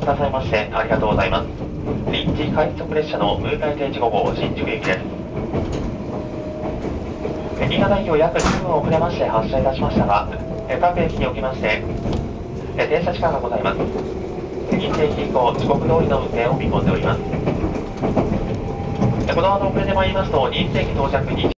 くださいましてありがとうございます。臨時快速列車の向かい定時5号新宿駅です。新潟駅を約10分遅れまして発車いたしましたが、各駅におきまして停車時間がございます。臨時駅以降時刻通りの運転を見込んでおります。この後遅れてまいりますと、臨時駅到着に